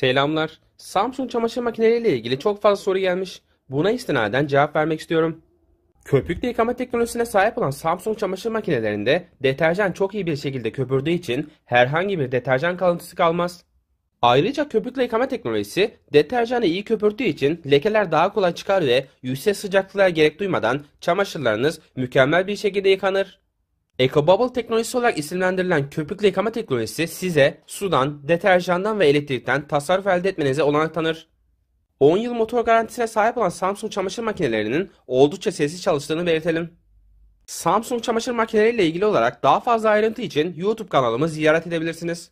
Selamlar. Samsung çamaşır makineleriyle ilgili çok fazla soru gelmiş. Buna istinaden cevap vermek istiyorum. Köpüklü yıkama teknolojisine sahip olan Samsung çamaşır makinelerinde deterjan çok iyi bir şekilde köpürdüğü için herhangi bir deterjan kalıntısı kalmaz. Ayrıca köpüklü yıkama teknolojisi deterjanı iyi köpürttüğü için lekeler daha kolay çıkar ve yüksek sıcaklığa gerek duymadan çamaşırlarınız mükemmel bir şekilde yıkanır. EcoBubble teknolojisi olarak isimlendirilen köpüklü yıkama teknolojisi size sudan, deterjandan ve elektrikten tasarruf elde etmenize olanak tanır. 10 yıl motor garantisine sahip olan Samsung çamaşır makinelerinin oldukça sessiz çalıştığını belirtelim. Samsung çamaşır makineleriyle ilgili olarak daha fazla ayrıntı için YouTube kanalımı ziyaret edebilirsiniz.